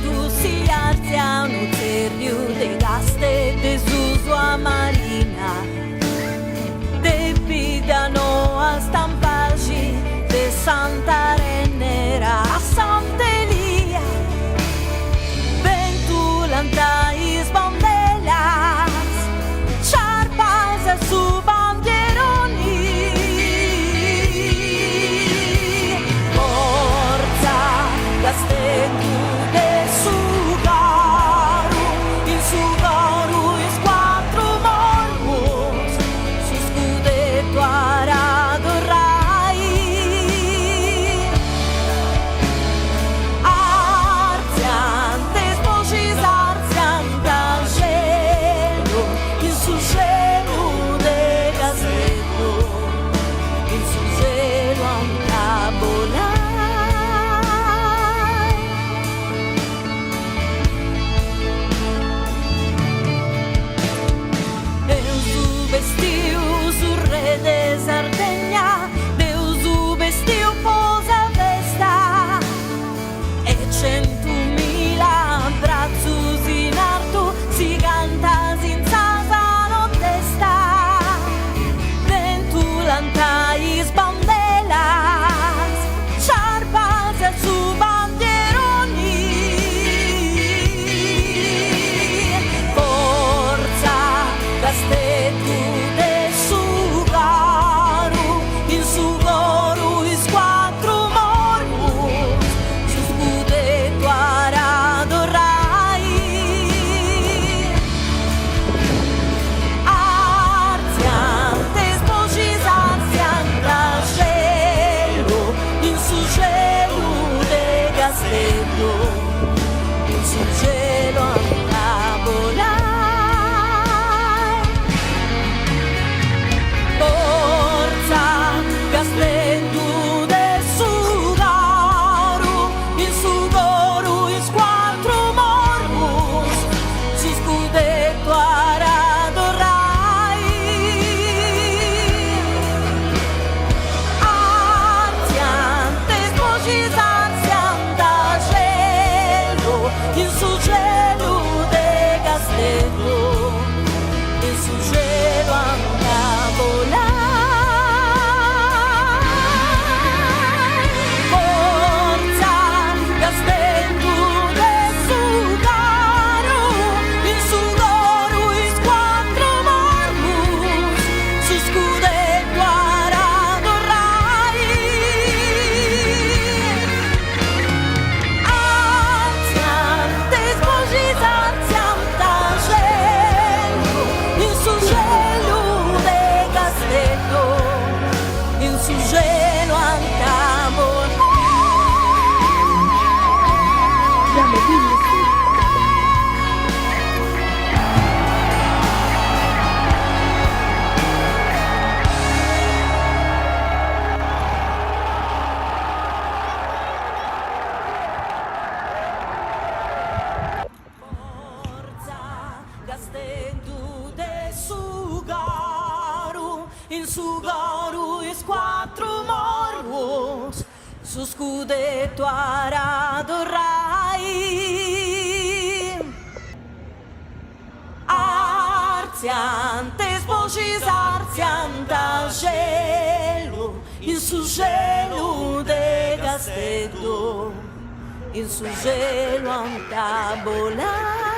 tu si alzia un terriu de gaste de sua marina, de pidano a stampaggi de Santa Renera a Sant'Elia, ventulantais bandelas, charpas a su bandieroni, forza gastetu de sugaru, il sugaru is quattro mormos, su scudetto aradorrai, arziantes vocis arzianta cielo, in su cielo de castello, in su cielo antabolai. Vestiu su re de Sardegna, Deus u vestiu posa vesta, e 100.000 brazzus in arto si cantas in sasano testa, ventulantais bandelas, charpas a su bandieroni, forza gastetu de sugaru, in sugaru is quattro mormos, su scudetto aradorrai, arziantes vocis arzianta cielo, in su cielo de castello, in su cielo antabolai. Forza gastetu de sugaru, il sugaru is quattro mormos, su scudetto aradorrai, arziantes vocis arzianta cielo, in su cielo de castello, in su cielo antabolai. Forza gastetu de sugaru, il sugaru is quattro mormos, su scudetto aradorrai, arziantes vocis arzianta cielo, in su cielo de castello, in su cielo antabolai. Forza gastetu de sugaru, il sugaru is quattro mormos, su scudetto aradorrai, arziantes vocis arzianta cielo, in su cielo de castello, in su cielo antabolai.